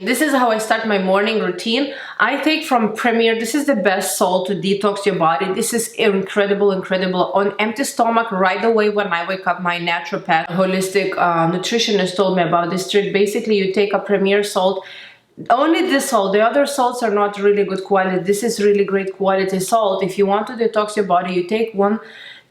This is how I start my morning routine. I take from Premier. This is the best salt to detox your body. This is incredible, incredible. On empty stomach right away when I wake up, my naturopath, holistic nutritionist told me about this trick. Basically, you take a Premier salt, only this salt. The other salts are not really good quality. This is really great quality salt. If you want to detox your body, you take 1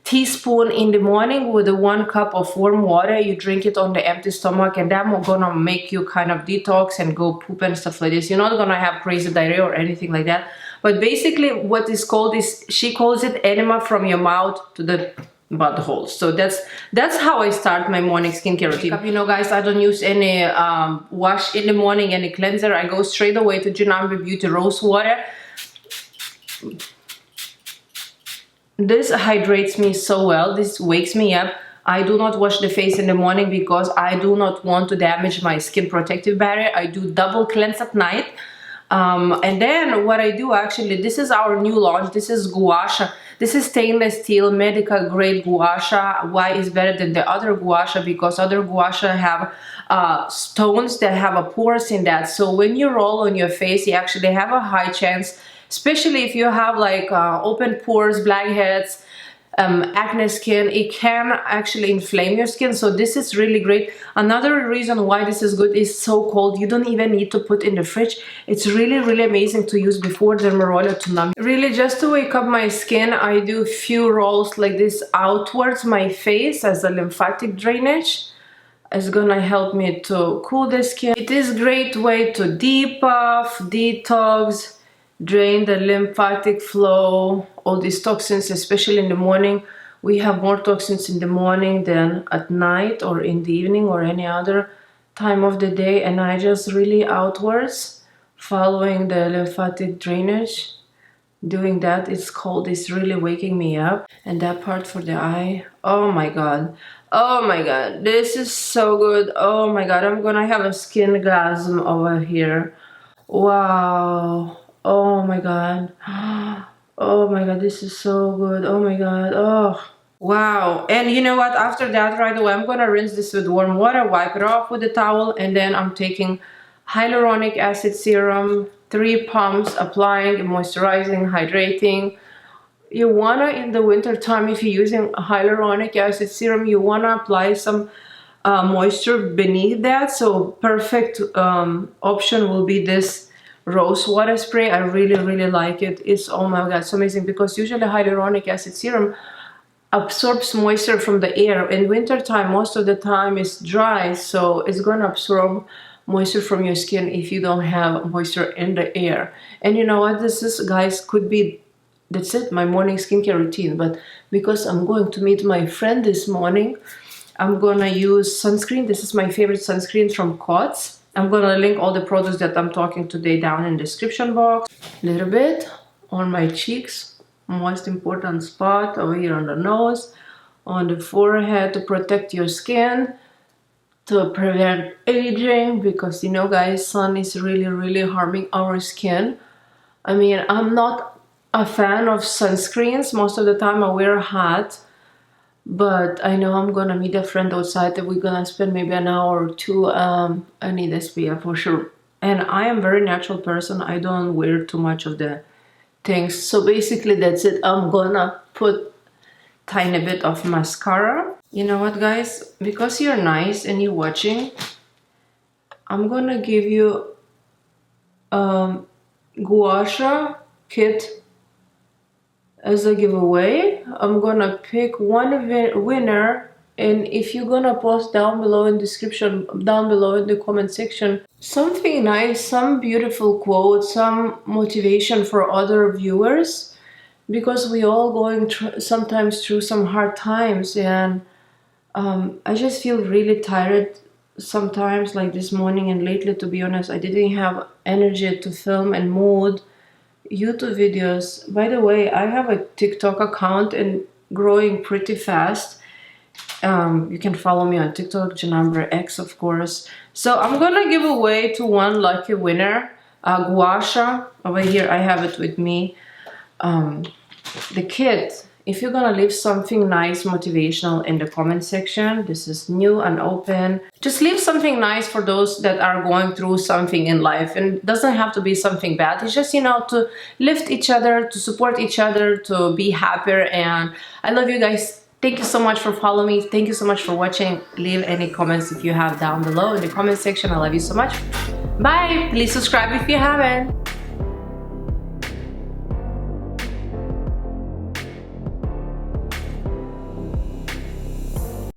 teaspoon in the morning with 1 cup of warm water. You drink it on the empty stomach, and that's gonna make you kind of detox and go poop and stuff like this. You're not gonna have crazy diarrhea or anything like that. But basically what is called is, she calls it enema from your mouth to the butthole. So that's how I start my morning skincare routine. You know, guys, I don't use any wash in the morning, any cleanser. I go straight away to Janambi Beauty Rose Water. This hydrates me so well. This wakes me up. I do not wash the face in the morning because I do not want to damage my skin protective barrier. I do double cleanse at night. And then what I do, actually, this is our new launch. This is guasha. This is stainless steel medical grade guasha. Why is better than the other guasha? Because other guasha have stones that have a pores in that. So when you roll on your face, you actually have a high chance, especially if you have like open pores, blackheads, acne skin, it can actually inflame your skin. So this is really great. Another reason why this is good is so cold. You don't even need to put in the fridge. It's really, really amazing to use before the roller to numb. Really, just to wake up my skin, I do few rolls like this out towards my face as a lymphatic drainage. It's gonna help me to cool the skin. It is a great way to depuff, detox, drain the lymphatic flow, all these toxins, especially in the morning. We have more toxins in the morning than at night or in the evening or any other time of the day. And I just really outwards, following the lymphatic drainage, doing that. It's cold, it's really waking me up. And that part for the eye, oh my god, oh my god, this is so good. Oh my god, I'm gonna have a skin-gasm over here. Wow. Oh my god. Oh my god, this is so good. Oh my god. Oh wow. And you know what, after that, right away, I'm gonna rinse this with warm water, wipe it off with a towel, and then I'm taking hyaluronic acid serum, 3 pumps, applying, moisturizing, hydrating. You wanna, in the winter time, if you're using hyaluronic acid serum, you wanna apply some moisture beneath that. So perfect option will be this rose water spray. I really, really like it. It's, oh my god, so amazing, because usually hyaluronic acid serum absorbs moisture from the air. In winter time, most of the time it's dry, so it's gonna absorb moisture from your skin if you don't have moisture in the air. And you know what, this is, guys, could be, that's it, my morning skincare routine. But because I'm going to meet my friend this morning, I'm gonna use sunscreen. This is my favorite sunscreen from Cotz. I'm gonna link all the products that I'm talking today down in the description box. A little bit on my cheeks, most important spot over here on the nose, on the forehead, to protect your skin, to prevent aging, because you know, guys, sun is really, really harming our skin. I mean, I'm not a fan of sunscreens. Most of the time I wear a hat. But I know I'm gonna meet a friend outside that we're gonna spend maybe an hour or two. I need SPF for sure. And I am a very natural person. I don't wear too much of the things. So basically that's it. I'm gonna put tiny bit of mascara. You know what, guys? Because you're nice and you're watching, I'm gonna give you guasha kit as a giveaway. I'm gonna pick one winner, and if you're gonna post down below in description, down below in the comment section, something nice, some beautiful quote, some motivation for other viewers, because we all going sometimes through some hard times. And I just feel really tired sometimes, like this morning and lately, to be honest. I didn't have energy to film and mood YouTube videos. By the way, I have a TikTok account and growing pretty fast. You can follow me on TikTok, Janamber X, of course. So I'm gonna give away to one lucky winner guasha. Over here I have it with me. The kit if you're gonna leave something nice, motivational in the comment section, this is new and open. Just leave something nice for those that are going through something in life, and it doesn't have to be something bad. It's just, you know, to lift each other, to support each other, to be happier. And I love you guys. Thank you so much for following me. Thank you so much for watching. Leave any comments if you have down below in the comment section. I love you so much. Bye. Please subscribe if you haven't.